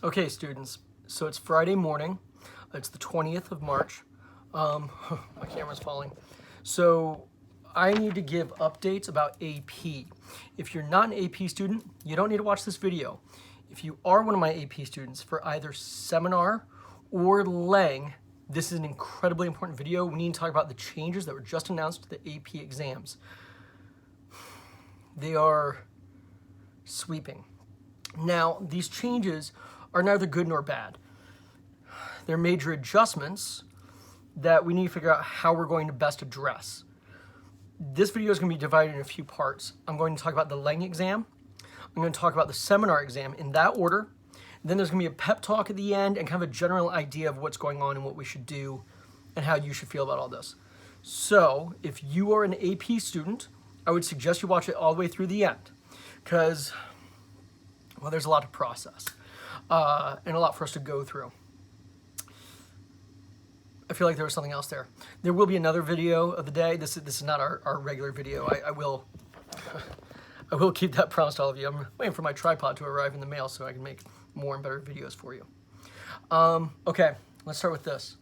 Okay, students, so it's Friday morning. It's the 20th of March. My camera's falling. So I need to give updates about AP. If you're not an AP student, you don't need to watch this video. If you are one of my AP students for either seminar or Lang, this is an incredibly important video. We need to talk about the changes that were just announced to the AP exams. They are sweeping. Now, these changes are neither good nor bad. They're major adjustments that we need to figure out how we're going to best address. This video is going to be divided in a few parts. I'm going to talk about the Lang exam. I'm going to talk about the seminar exam in that order. Then there's going to be a pep talk at the end and kind of a general idea of what's going on and what we should do and how you should feel about all this. So if you are an AP student, I would suggest you watch it all the way through the end because, well, there's a lot to process and a lot for us to go through. I feel like there was something else there. There will be another video of the day. This is not our regular video. I will keep that promise to all of you. I'm waiting for my tripod to arrive in the mail so I can make more and better videos for you. Okay, let's start with this.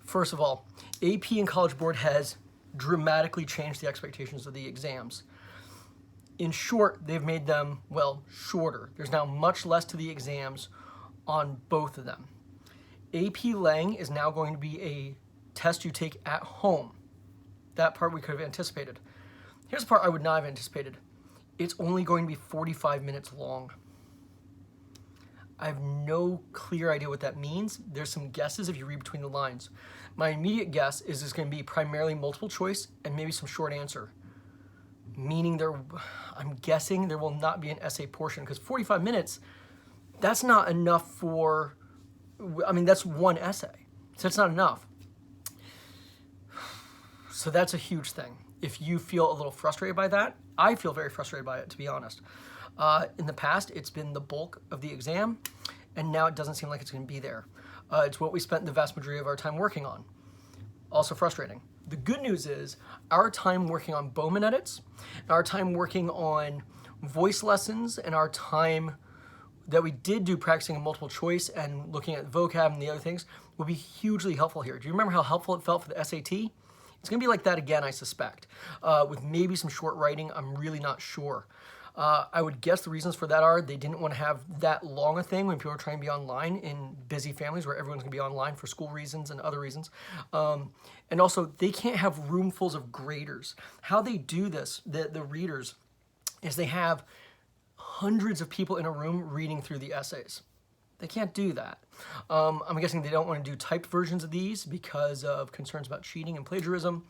First of all, AP and College Board has dramatically changed the expectations of the exams. In short, they've made them, well, shorter. There's now much less to the exams on both of them. AP Lang is now going to be a test you take at home. That part we could have anticipated. Here's the part I would not have anticipated. It's only going to be 45 minutes long. I have no clear idea what that means. There's some guesses if you read between the lines. My immediate guess is it's going to be primarily multiple choice and maybe some short answer. Meaning I'm guessing there will not be an essay portion because 45 minutes, that's not enough for, I mean, that's one essay. So it's not enough. So that's a huge thing. If you feel a little frustrated by that, I feel very frustrated by it, to be honest. In the past, it's been the bulk of the exam, and now it doesn't seem like it's going to be there. It's what we spent the vast majority of our time working on. Also frustrating. The good news is our time working on Bowman edits, our time working on voice lessons, and our time that we did do practicing a multiple choice and looking at vocab and the other things will be hugely helpful here. Do you remember how helpful it felt for the SAT? It's going to be like that again, I suspect, with maybe some short writing. I'm really not sure. I would guess the reasons for that are they didn't want to have that long a thing when people are trying to be online in busy families where everyone's going to be online for school reasons and other reasons. And also, they can't have roomfuls of graders. How they do this, the readers, is they have hundreds of people in a room reading through the essays. They can't do that. I'm guessing they don't want to do typed versions of these because of concerns about cheating and plagiarism.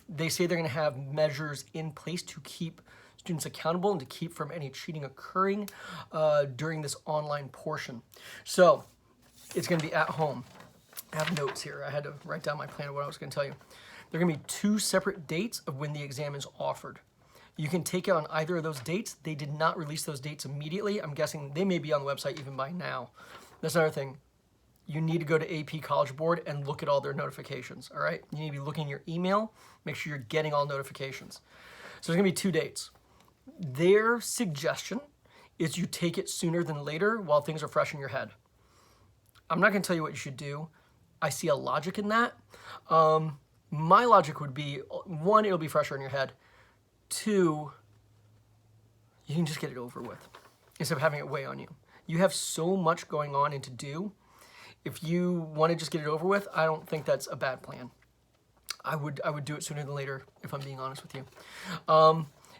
They say they're going to have measures in place to keep students accountable and to keep from any cheating occurring during this online portion. So it's going to be at home. I have notes here. I had to write down my plan of what I was going to tell you. There are going to be 2 separate dates of when the exam is offered. You can take it on either of those dates. They did not release those dates immediately. I'm guessing they may be on the website even by now. That's another thing. You need to go to AP College Board and look at all their notifications, all right? You need to be looking at your email, make sure you're getting all notifications. So there's gonna be 2 dates. Their suggestion is you take it sooner than later while things are fresh in your head. I'm not gonna tell you what you should do. I see a logic in that. My logic would be, 1, it'll be fresher in your head. 2, you can just get it over with instead of having it weigh on you. You have so much going on and to do. If you want to just get it over with, I don't think that's a bad plan. I would do it sooner than later, if I'm being honest with you.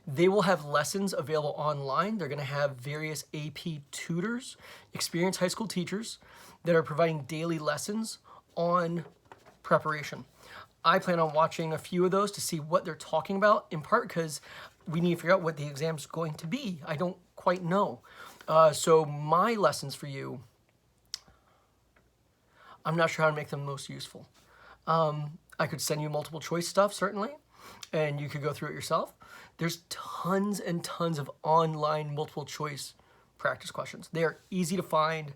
They will have lessons available online. They're going to have various AP tutors, experienced high school teachers that are providing daily lessons on preparation. I plan on watching a few of those to see what they're talking about, in part because we need to figure out what the exam's going to be. I don't quite know. So my lessons for you, I'm not sure how to make them most useful. I could send you multiple choice stuff, certainly, and you could go through it yourself. There's tons and tons of online multiple choice practice questions. They are easy to find.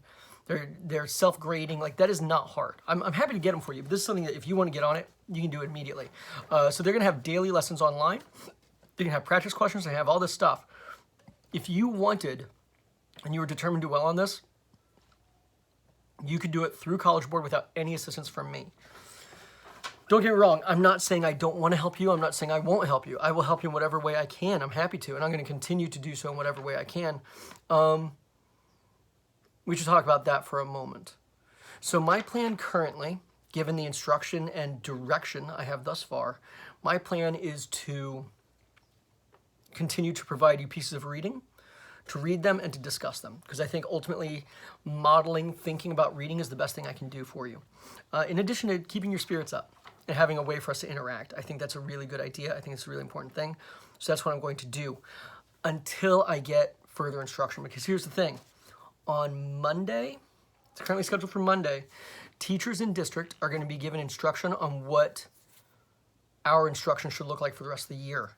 They're self-grading. Like, that is not hard. I'm happy to get them for you, but this is something that if you want to get on it, you can do it immediately. So they're going to have daily lessons online. They're going to have practice questions. They have all this stuff. If you wanted and you are determined to do well on this, you could do it through College Board without any assistance from me. Don't get me wrong, I'm not saying I don't want to help you. I'm not saying I won't help you. I will help you in whatever way I can. I'm happy to, and I'm going to continue to do so in whatever way I can. We should talk about that for a moment. So my plan currently, given the instruction and direction I have thus far, my plan is to continue to provide you pieces of reading, to read them and to discuss them, because I think ultimately modeling, thinking about reading is the best thing I can do for you. In addition to keeping your spirits up and having a way for us to interact. I think that's a really good idea. I think it's a really important thing. So that's what I'm going to do until I get further instruction, because here's the thing. On Monday, it's currently scheduled for Monday, teachers in district are going to be given instruction on what our instruction should look like for the rest of the year.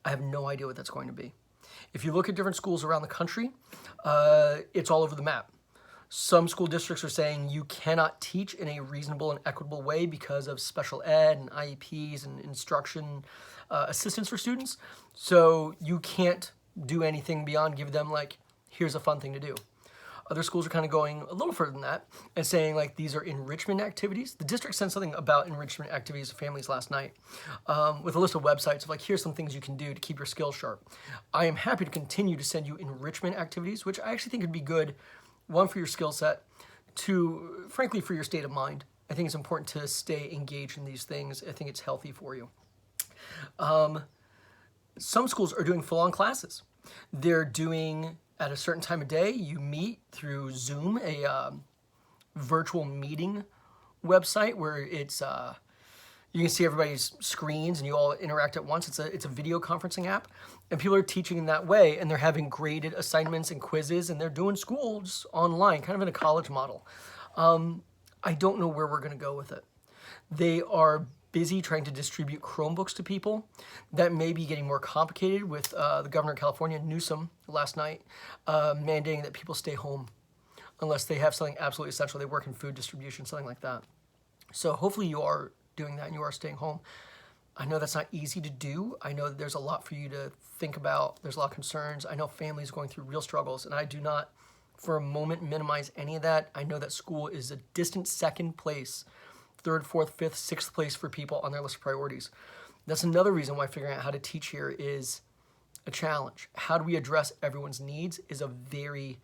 I have no idea what that's going to be. If you look at different schools around the country, it's all over the map. Some school districts are saying you cannot teach in a reasonable and equitable way because of special ed and IEPs and instruction assistance for students. So you can't do anything beyond give them like, here's a fun thing to do. Other schools are kind of going a little further than that and saying like these are enrichment activities. The district sent something about enrichment activities to families last night with a list of websites of like, here's some things you can do to keep your skills sharp. I am happy to continue to send you enrichment activities, which I actually think would be good, one, for your skill set, two, frankly, for your state of mind. I think it's important to stay engaged in these things. I think it's healthy for you. Some schools are doing full-on classes. They're doing, at a certain time of day, you meet through Zoom, a virtual meeting website where it's you can see everybody's screens and you all interact at once. It's a video conferencing app, and people are teaching in that way, and they're having graded assignments and quizzes, and they're doing school just online, kind of in a college model. I don't know where we're going to go with it. They are busy trying to distribute Chromebooks to people. That may be getting more complicated with the governor of California, Newsom, last night, mandating that people stay home unless they have something absolutely essential. They work in food distribution, something like that. So hopefully you are doing that and you are staying home. I know that's not easy to do. I know that there's a lot for you to think about. There's a lot of concerns. I know families going through real struggles, and I do not for a moment minimize any of that. I know that school is a distant second place, third, fourth, fifth, sixth place for people on their list of priorities. That's another reason why figuring out how to teach here is a challenge. How do we address everyone's needs is a very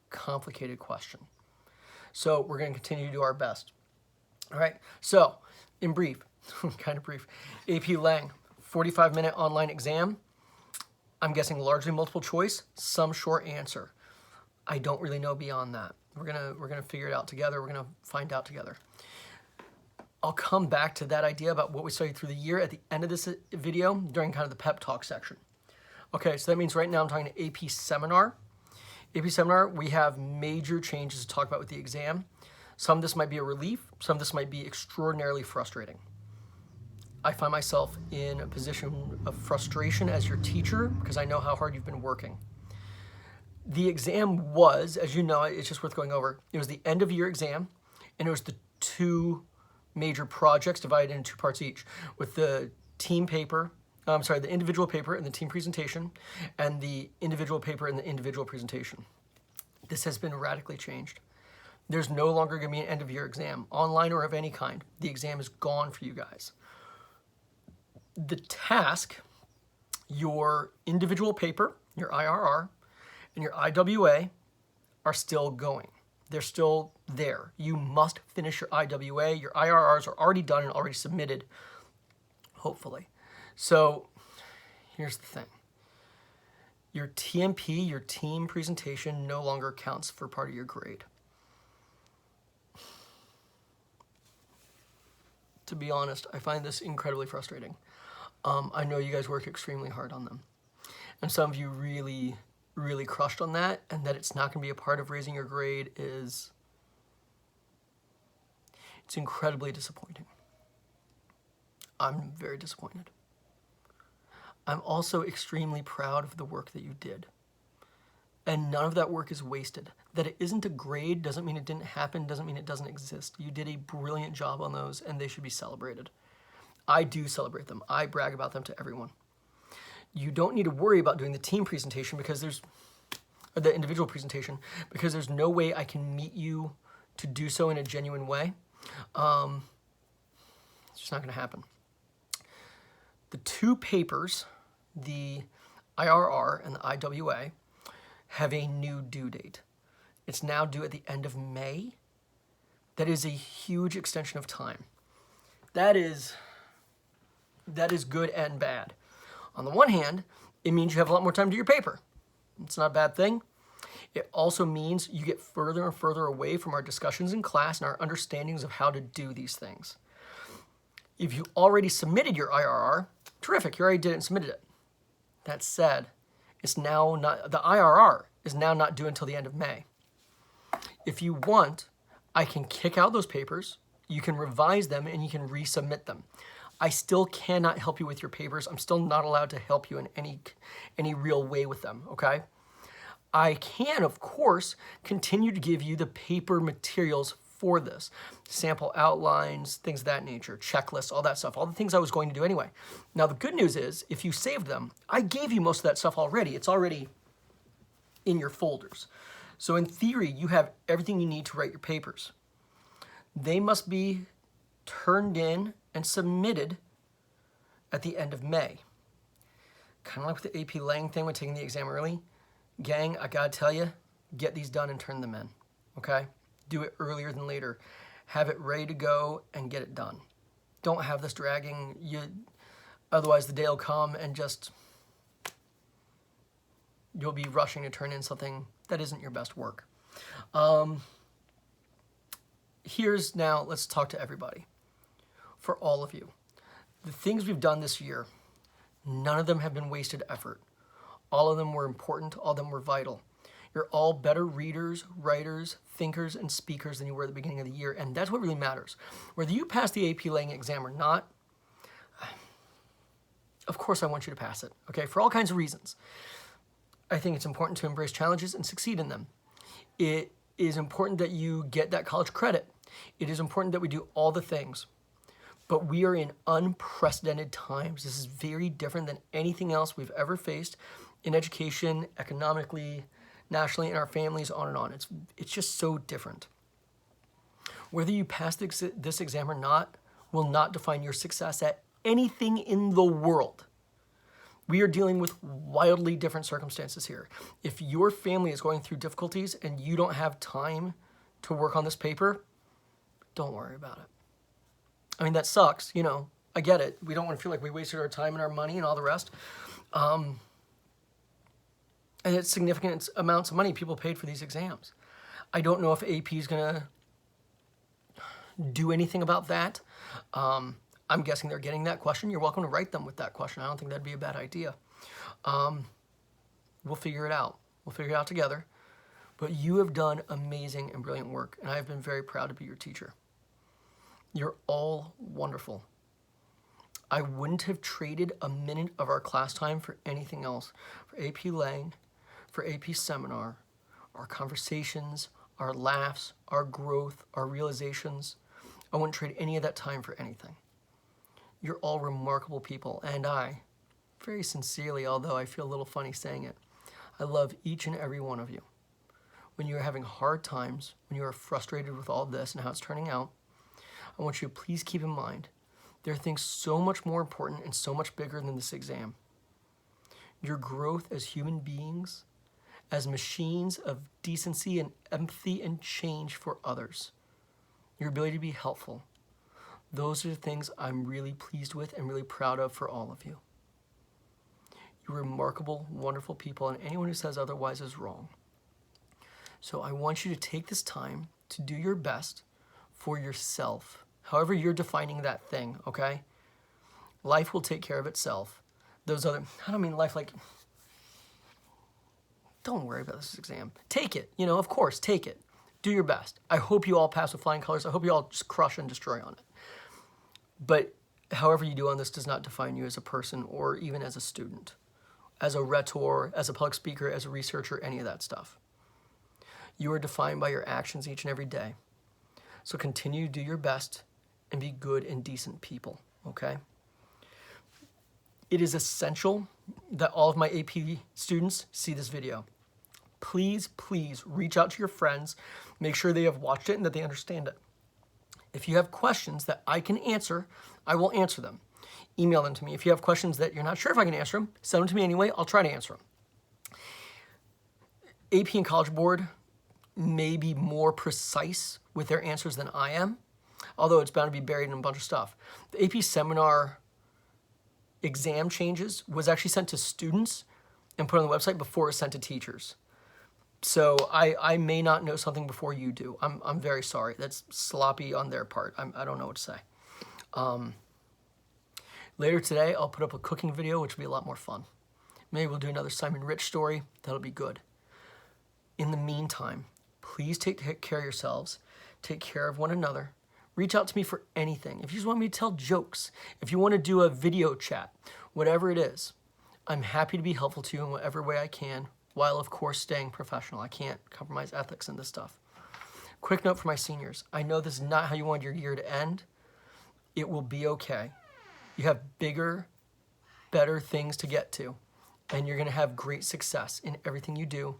complicated question. So we're going to continue to do our best. All right, so in brief, kind of brief, AP Lang, 45-minute online exam. I'm guessing largely multiple choice, some short answer. I don't really know beyond that. We're gonna figure it out together. We're gonna find out together. I'll come back to that idea about what we studied through the year at the end of this video during kind of the pep talk section. Okay, so that means right now I'm talking to AP Seminar. AP Seminar, we have major changes to talk about with the exam. Some of this might be a relief. Some of this might be extraordinarily frustrating. I find myself in a position of frustration as your teacher because I know how hard you've been working. The exam was, as you know, it's just worth going over. It was the end of year exam, and it was the two major projects divided into two parts each, with the team paper, the individual paper and the team presentation, and the individual paper and the individual presentation. This has been radically changed. There's no longer going to be an end-of-year exam, online or of any kind. The exam is gone for you guys. The task, your individual paper, your IRR, and your IWA are still going. They're still there. You must finish your IWA. Your IRRs are already done and already submitted, hopefully. So here's the thing. Your TMP, your team presentation, no longer counts for part of your grade. To be honest, I find this incredibly frustrating. I know you guys work extremely hard on them. And some of you really, really crushed on that, and that it's not going to be a part of raising your grade it's incredibly disappointing. I'm very disappointed. I'm also extremely proud of the work that you did. And none of that work is wasted. That it isn't a grade doesn't mean it didn't happen, doesn't mean it doesn't exist. You did a brilliant job on those, and they should be celebrated. I do celebrate them. I brag about them to everyone. You don't need to worry about doing the team presentation because or the individual presentation, because there's no way I can meet you to do so in a genuine way. It's just not going to happen. The two papers, the IRR and the IWA, have a new due date. It's now due at the end of May. That is a huge extension of time. That is good and bad. On the one hand, it means you have a lot more time to do your paper. It's not a bad thing. It also means you get further and further away from our discussions in class and our understandings of how to do these things. If you already submitted your IRR, terrific, you already did it and submitted it. That said, the IRR is now not due until the end of May. If you want, I can kick out those papers, you can revise them, and you can resubmit them. I still cannot help you with your papers. I'm still not allowed to help you in any real way with them, okay? I can, of course, continue to give you the paper materials for this. Sample outlines, things of that nature, checklists, all that stuff, all the things I was going to do anyway. Now, the good news is, if you saved them, I gave you most of that stuff already. It's already in your folders. So in theory, you have everything you need to write your papers. They must be turned in and submitted at the end of May. Kind of like with the AP Lang thing with taking the exam early. Gang, I gotta tell you, get these done and turn them in, okay? Do it earlier than later. Have it ready to go and get it done. Don't have this dragging. Otherwise the day will come and you'll be rushing to turn in something that isn't your best work. Let's talk to everybody. For all of you, the things we've done this year, none of them have been wasted effort. All of them were important, all of them were vital. You're all better readers, writers, thinkers, and speakers than you were at the beginning of the year, and that's what really matters. Whether you pass the AP Lang exam or not, of course I want you to pass it, okay, for all kinds of reasons. I think it's important to embrace challenges and succeed in them. It is important that you get that college credit. It is important that we do all the things. But we are in unprecedented times. This is very different than anything else we've ever faced in education, economically, nationally, in our families, on and on. It's just so different. Whether you pass this exam or not will not define your success at anything in the world. We are dealing with wildly different circumstances here. If your family is going through difficulties and you don't have time to work on this paper, don't worry about it. I mean, that sucks, I get it. We don't want to feel like we wasted our time and our money and all the rest. And it's significant amounts of money people paid for these exams. I don't know if AP is going to do anything about that. I'm guessing they're getting that question. You're welcome to write them with that question. I don't think that'd be a bad idea. We'll figure it out. We'll figure it out together. But you have done amazing and brilliant work, and I have been very proud to be your teacher. You're all wonderful. I wouldn't have traded a minute of our class time for anything else. For AP Lang, for AP Seminar, our conversations, our laughs, our growth, our realizations. I wouldn't trade any of that time for anything. You're all remarkable people, and I, very sincerely, although I feel a little funny saying it, I love each and every one of you. When you're having hard times, when you are frustrated with all this and how it's turning out, I want you to please keep in mind, there are things so much more important and so much bigger than this exam. Your growth as human beings, as machines of decency and empathy and change for others. Your ability to be helpful. Those are the things I'm really pleased with and really proud of for all of you. You're remarkable, wonderful people, and anyone who says otherwise is wrong. So I want you to take this time to do your best for yourself, however you're defining that thing, okay? Life will take care of itself. I don't mean life like, don't worry about this exam. Take it, of course, take it. Do your best. I hope you all pass with flying colors. I hope you all just crush and destroy on it. But however you do on this does not define you as a person or even as a student, as a rhetor, as a public speaker, as a researcher, any of that stuff. You are defined by your actions each and every day. So continue to do your best and be good and decent people, okay? It is essential that all of my AP students see this video. Please, please reach out to your friends. Make sure they have watched it and that they understand it. If you have questions that I can answer, I will answer them. Email them to me. If you have questions that you're not sure if I can answer them, send them to me anyway. I'll try to answer them. AP and College Board may be more precise with their answers than I am, although it's bound to be buried in a bunch of stuff. The AP seminar exam changes was actually sent to students and put on the website before it was sent to teachers. So I may not know something before you do. I'm very sorry. That's sloppy on their part. I don't know what to say. Later today, I'll put up a cooking video, which will be a lot more fun. Maybe we'll do another Simon Rich story. That'll be good. In the meantime, please take care of yourselves. Take care of one another. Reach out to me for anything. If you just want me to tell jokes, if you want to do a video chat, whatever it is, I'm happy to be helpful to you in whatever way I can, while of course staying professional. I can't compromise ethics in this stuff. Quick note for my seniors. I know this is not how you want your year to end. It will be okay. You have bigger, better things to get to, and you're gonna have great success in everything you do.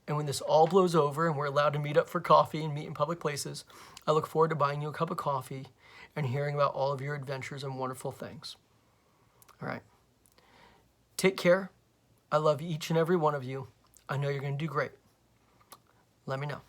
And when this all blows over and we're allowed to meet up for coffee and meet in public places, I look forward to buying you a cup of coffee and hearing about all of your adventures and wonderful things. All right. Take care. I love each and every one of you. I know you're going to do great. Let me know.